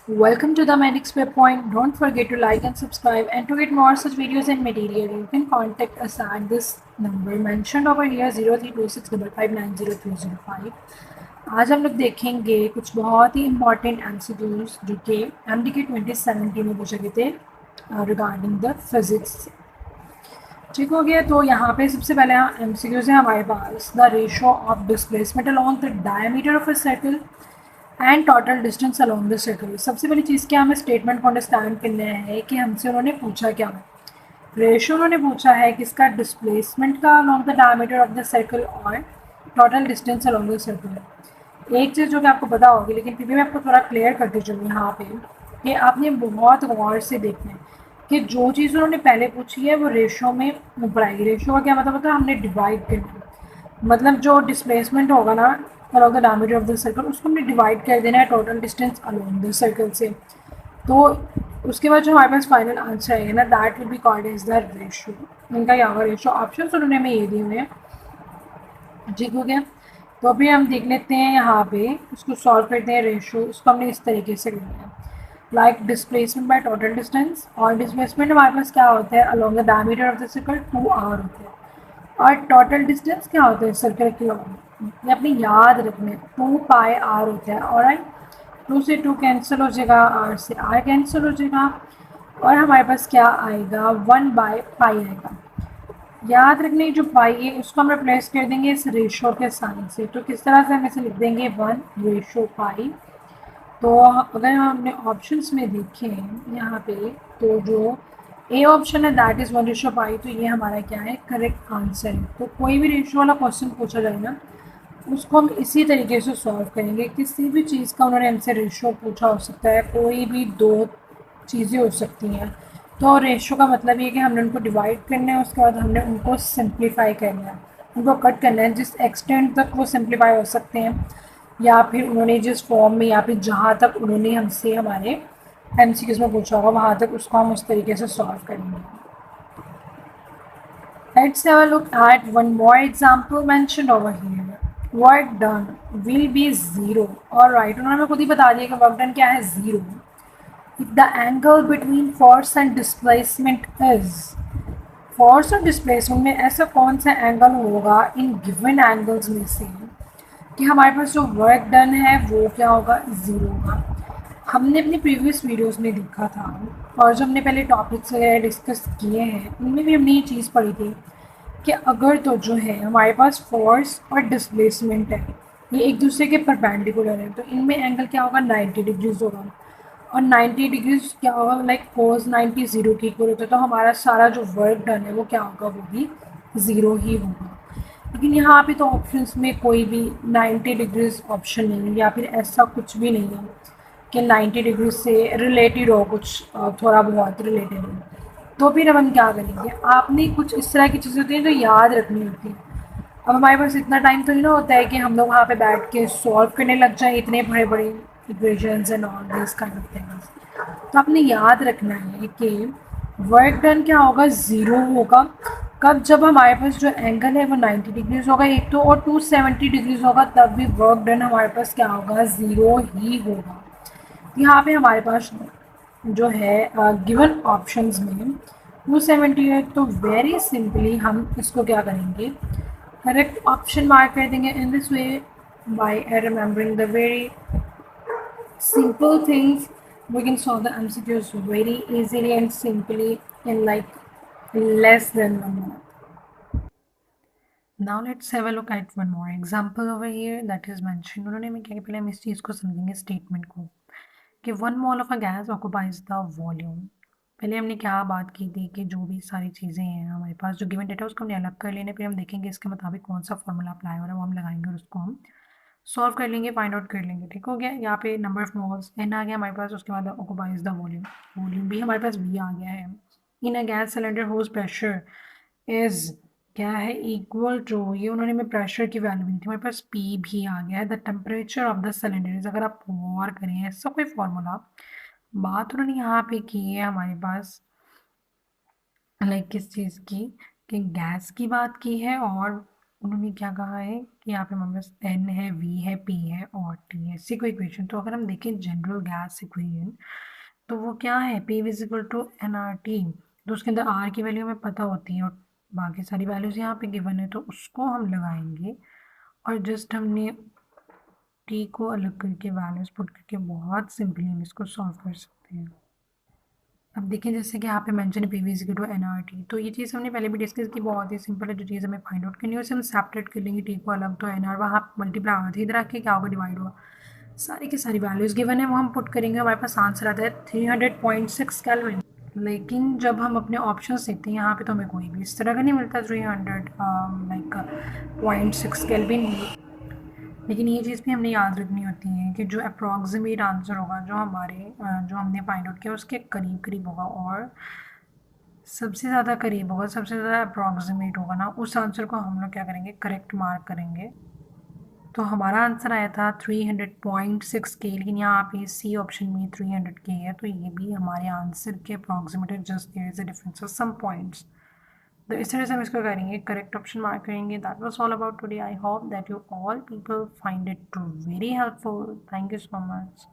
Welcome to the Medix Webpoint. Don't forget to like and subscribe, and to get more such videos and material, you can contact us at this number mentioned over here 0326559030 आज हम लोग देखेंगे कुछ बहुत ही important MCQs जो कि MD के 2017 में पूछे गए थे रिगार्डिंग द फिजिक्स। ठीक हो गया। तो यहाँ पे सबसे पहले एमसीक्यूज है हमारे पास the ratio of displacement along the diameter of a circle and total distance along the circle. सबसे पहली चीज़ क्या हमें स्टेटमेंट को अंडरस्टैंड करना है कि हमसे उन्होंने पूछा क्या है। रेशो उन्होंने पूछा है किसका, डिस्प्लेसमेंट का along the diameter of the circle और total distance along the circle. एक चीज़ जो कि आपको पता होगी लेकिन फिर भी मैं आपको थोड़ा क्लियर करती चलूँ यहाँ पे कि आपने बहुत गौर से देखना है कि जो चीज़ उन्होंने पहले पूछी है वो रेशो में ऊपर आएगी। रेशो का क्या मतलब होता है, हमने डिवाइड करना है। मतलब जो डिस्प्लेसमेंट होगा ना along the diameter of the circle उसको हमने डिवाइड कर देना है total distance along the circle से। तो उसके बाद जो हमारे पास फाइनल आंसर आएगा ना that will be called as the ratio. इनका क्या होगा रेशो। ऑप्शन उन्होंने हमें ये दिए हुए हैं। ठीक हो गया। तो अभी हम देख लेते हैं यहाँ पे उसको सॉल्व करते हैं। रेशो उसको हमने इस तरीके से करना है like displacement by total distance, और डिस्प्लेसमेंट हमारे पास क्या होता है along the diameter of the circle 2r होता है, और टोटल डिस्टेंस क्या होता है सर्कल के लॉन्ग, ये अपनी याद रखने 2πr होता है। और 2 से 2 कैंसिल हो जाएगा, r से r कैंसिल हो जाएगा, और हमारे पास क्या आएगा 1/पाई आएगा। याद रखने जो पाई है उसको हम रिप्लेस कर देंगे इस रेशो के साइन से। तो किस तरह से हम इसे लिख देंगे 1/पाई। तो अगर हमने ऑप्शंस में देखें यहाँ पे तो जो ए ऑप्शन है दैट इज़ 1/पाई, तो ये हमारा क्या है करेक्ट आंसर है। तो कोई भी रेशो वाला क्वेश्चन पूछा जाए ना उसको हम इसी तरीके से सॉल्व करेंगे। किसी भी चीज़ का उन्होंने हमसे रेशो पूछा हो सकता है, कोई भी दो चीज़ें हो सकती हैं। तो रेशो का मतलब ये कि हमने उनको डिवाइड करना है, उसके बाद हमने उनको सिंप्लीफाई करना है, उनको कट करना है जिस एक्सटेंट तक वो सिंप्लीफाई हो सकते हैं, या फिर उन्होंने जिस फॉर्म में या फिर जहाँ तक उन्होंने हमसे हमारे एमसीक्यूज़ में पूछा होगा वहाँ तक उसको हम उस तरीके से सॉल्व करेंगे। Let's have a look at one more example mentioned over here. Work done will be zero. Alright, उन्होंने हमें खुद ही बता दिया कि वर्क डन क्या है, zero. If the angle between force and displacement is, force और डिस्प्लेसमेंट में ऐसा कौन सा एंगल होगा इन गिवन एंगल्स में से कि हमारे पास जो वर्क डन है वो क्या होगा, ज़ीरो होगा। हमने अपनी प्रीवियस वीडियोस में देखा था और जो हमने पहले टॉपिक्स वगैरह डिस्कस किए हैं उनमें भी हमने ये चीज़ पढ़ी थी कि अगर तो जो है हमारे पास फोर्स और डिस्प्लेसमेंट है ये एक दूसरे के परपेंडिकुलर है तो इनमें एंगल क्या होगा 90 डिग्रीज होगा। और 90 डिग्रीज क्या होगा लाइक कोस 90 ज़ीरो के इक्वल होता है। तो हमारा सारा जो वर्क डन है वो क्या होगा, वो भी ज़ीरो ही होगा। लेकिन यहाँ पे तो ऑप्शंस में कोई भी 90 डिग्रीज ऑप्शन नहीं है, या फिर ऐसा कुछ भी नहीं है कि 90 डिग्री से रिलेटेड हो कुछ, थोड़ा बहुत रिलेटेड हो। तो फिर अब हम क्या करेंगे, आपने कुछ इस तरह की चीज़ें होती हैं जो याद रखनी होती है। अब हमारे पास इतना टाइम तो नहीं ना होता है कि हम लोग वहाँ पे बैठ के सॉल्व करने लग जाएं इतने बड़े बड़े equations and all this kind of things. तो आपने याद रखना है कि वर्क डन क्या होगा, ज़ीरो होगा। कब, जब हमारे पास जो एंगल है वो 90 डिग्रीज होगा एक तो, और 270 डिग्रीज होगा तब भी वर्क डन हमारे पास क्या होगा, ज़ीरो ही होगा। यहाँ पे हमारे पास जो है गिवन ऑप्शंस में 270 है, तो वेरी सिंपली हम इसको क्या करेंगे, करेक्ट ऑप्शन मार्क कर देंगे in this way by remembering the very simple things. We can solve the MCQs very easily and simply in like less than a minute. Now let's have a look at one more example over here that is mentioned. उन्होंने हमें क्या, पहले हम इस चीज़ को समझेंगे statement को कि 1 mole of a gas occupies the volume. पहले हमने क्या बात की थी कि जो भी सारी चीज़ें हैं हमारे पास जो गिवन डेटा उसको हमने अलग कर लेने, फिर हम देखेंगे इसके मुताबिक कौन सा फॉर्मूला अप्लाई हो रहा है वो हम लगाएंगे और उसको हम सॉल्व कर लेंगे, फाइंड आउट कर लेंगे। ठीक हो गया। यहाँ पे नंबर ऑफ मोल्स एन आ गया हमारे पास, उसके बाद ऑक्युपाइज द वॉल्यूम, वॉल्यूम भी हमारे पास वी आ गया है। In a gas cylinder whose pressure is क्या है, इक्वल टू, ये उन्होंने हमें प्रेशर की वैल्यू दी थी, हमारे पास पी भी आ गया है। The temperature of the cylinder is, अगर आप गौर करें ऐसा कोई फॉर्मूला बात उन्होंने यहाँ पे की है हमारे पास लाइक किस चीज़ की, कि गैस की बात की है और उन्होंने क्या कहा है कि यहाँ पे हमारे पास एन है, वी है, पी है और टी है। ऐसी कोई इक्वेशन, तो अगर हम देखें जनरल गैस इक्वेशन, तो वो क्या है, P is equal to N R T. तो उसके अंदर आर की वैल्यू हमें पता होती है और बाकी सारी वैल्यूज यहाँ पे गिवन है, तो उसको हम लगाएंगे और जस्ट हमने टी को अलग करके वैल्यूज पुट करके बहुत सिंपली हम इसको सॉल्व कर सकते हैं। अब देखिए जैसे कि यहाँ पे मेंशन है P V is to N R T, तो ये चीज़ हमने पहले भी डिस्कस की, बहुत ही सिंपल है। जो चीज़ हमें फाइंड आउट करनी है उसे हम सेपरेट कर लेंगे, टी को अलग, तो एन आर वहाँ मल्टीप्लाई होगा था, इधर आके क्या होगा, डिवाइड होगा। सारी की सारी वैल्यूज गिवन है वो हम पुट करेंगे, हमारे पास आंसर आता है 300.6 केल्विन। लेकिन जब हम अपने ऑप्शंस देखते हैं यहाँ पे, तो हमें कोई भी इस तरह का नहीं मिलता 300 लाइक 0.6 केल्विन। लेकिन ये चीज़ भी हमने याद रखनी होती है कि जो अप्रॉक्सीमेट आंसर होगा, जो हमारे जो हमने फाइंड आउट किया उसके करीब करीब होगा, और सबसे ज़्यादा करीब होगा, सबसे ज़्यादा अप्रॉक्सीमेट होगा ना, उस आंसर को हम लोग क्या करेंगे, करेक्ट मार्क करेंगे। तो हमारा आंसर आया था 300.6 के, लेकिन यहाँ पे सी ऑप्शन में 300 के है, तो ये भी हमारे आंसर के अप्रॉक्सीमेट है, just there is a difference of some points. तो इस तरह से हम इसको करेंगे, करेक्ट ऑप्शन मार्क करेंगे। That was all about today. I hope that you all people find it very helpful. Thank you so much.